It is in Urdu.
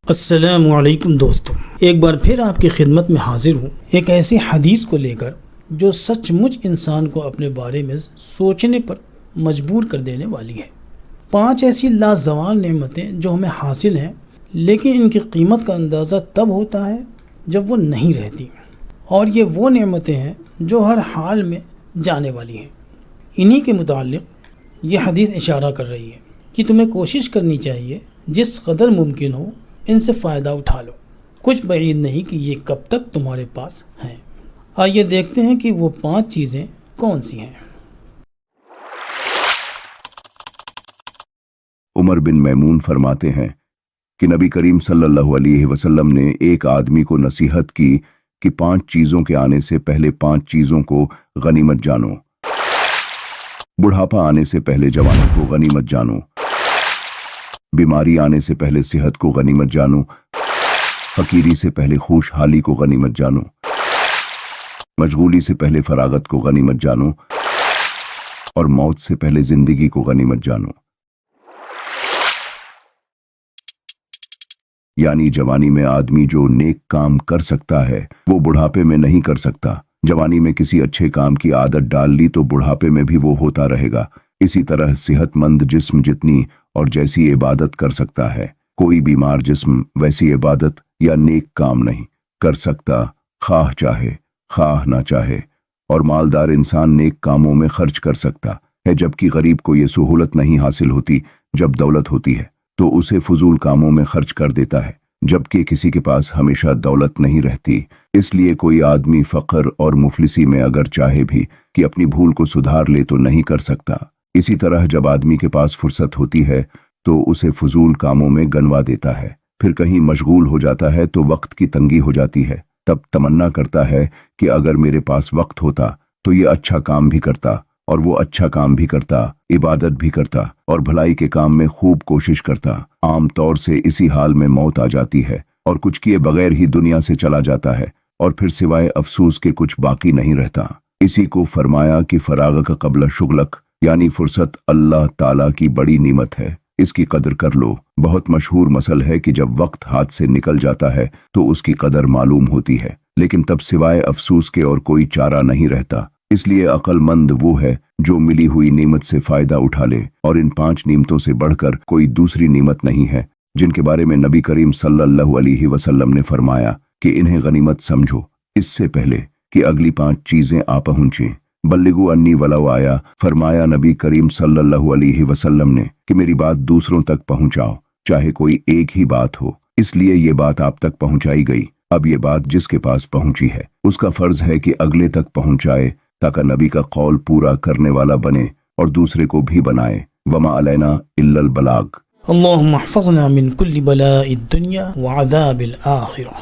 السلام علیکم دوستو، ایک بار پھر آپ کی خدمت میں حاضر ہوں ایک ایسی حدیث کو لے کر جو سچ مچ انسان کو اپنے بارے میں سوچنے پر مجبور کر دینے والی ہے۔ 5 ایسی لازوال نعمتیں جو ہمیں حاصل ہیں، لیکن ان کی قیمت کا اندازہ تب ہوتا ہے جب وہ نہیں رہتی، اور یہ وہ نعمتیں ہیں جو ہر حال میں جانے والی ہیں۔ انہی کے متعلق یہ حدیث اشارہ کر رہی ہے کہ تمہیں کوشش کرنی چاہیے جس قدر ممکن ہو ان سے فائدہ اٹھا لو، کچھ بعید نہیں کہ یہ کب تک تمہارے پاس ہیں۔ آئیے دیکھتے ہیں کہ وہ 5 چیزیں کون سی ہیں۔ عمر بن میمون فرماتے ہیں کہ نبی کریم صلی اللہ علیہ وسلم نے ایک آدمی کو نصیحت کی کہ 5 چیزوں کے آنے سے پہلے 5 چیزوں کو غنیمت جانو۔ بڑھاپا آنے سے پہلے جوانی کو غنیمت جانو، بیماری آنے سے پہلے صحت کو غنیمت جانو، فقیری سے پہلے خوشحالی کو غنیمت جانو، مشغولی سے پہلے فراغت کو غنیمت جانو، اور موت سے پہلے زندگی کو غنیمت جانو۔ یعنی جوانی میں آدمی جو نیک کام کر سکتا ہے وہ بڑھاپے میں نہیں کر سکتا۔ جوانی میں کسی اچھے کام کی عادت ڈال لی تو بڑھاپے میں بھی وہ ہوتا رہے گا۔ اسی طرح صحت مند جسم جتنی اور جیسی عبادت کر سکتا ہے، کوئی بیمار جسم ویسی عبادت یا نیک کام نہیں کر سکتا، خواہ چاہے خواہ نہ چاہے۔ اور مالدار انسان نیک کاموں میں خرچ کر سکتا ہے، جبکہ غریب کو یہ سہولت نہیں حاصل ہوتی۔ جب دولت ہوتی ہے تو اسے فضول کاموں میں خرچ کر دیتا ہے، جبکہ کسی کے پاس ہمیشہ دولت نہیں رہتی۔ اس لیے کوئی آدمی فقر اور مفلسی میں اگر چاہے بھی کہ اپنی بھول کو سدھار لے تو نہیں کر سکتا۔ اسی طرح جب آدمی کے پاس فرصت ہوتی ہے تو اسے فضول کاموں میں گنوا دیتا ہے، پھر کہیں مشغول ہو جاتا ہے تو وقت کی تنگی ہو جاتی ہے، تب تمنا کرتا ہے کہ اگر میرے پاس وقت ہوتا تو یہ اچھا کام بھی کرتا، اور وہ اچھا کام بھی کرتا، عبادت بھی کرتا، اور بھلائی کے کام میں خوب کوشش کرتا۔ عام طور سے اسی حال میں موت آ جاتی ہے اور کچھ کیے بغیر ہی دنیا سے چلا جاتا ہے، اور پھر سوائے افسوس کے کچھ باقی نہیں رہتا۔ اسی کو فرمایا کہ فراغک قبل شغلک، یعنی فرصت اللہ تعالیٰ کی بڑی نعمت ہے، اس کی قدر کر لو۔ بہت مشہور مثل ہے کہ جب وقت ہاتھ سے نکل جاتا ہے تو اس کی قدر معلوم ہوتی ہے، لیکن تب سوائے افسوس کے اور کوئی چارہ نہیں رہتا۔ اس لیے عقل مند وہ ہے جو ملی ہوئی نعمت سے فائدہ اٹھا لے، اور ان 5 نعمتوں سے بڑھ کر کوئی دوسری نعمت نہیں ہے جن کے بارے میں نبی کریم صلی اللہ علیہ وسلم نے فرمایا کہ انہیں غنیمت سمجھو، اس سے پہلے کہ اگلی 5 چیزیں آ پہنچیں۔ بلغوا انی ولو آیا، فرمایا نبی کریم صلی اللہ علیہ وسلم نے کہ میری بات دوسروں تک پہنچاؤ، چاہے کوئی ایک ہی بات ہو۔ اس لیے یہ بات آپ تک پہنچائی گئی۔ اب یہ بات جس کے پاس پہنچی ہے اس کا فرض ہے کہ اگلے تک پہنچائے، تاکہ نبی کا قول پورا کرنے والا بنے اور دوسرے کو بھی بنائے۔ وما علینا الا البلاغ۔ اللہم احفظنا من کل بلاء الدنیا وعذاب الآخرہ۔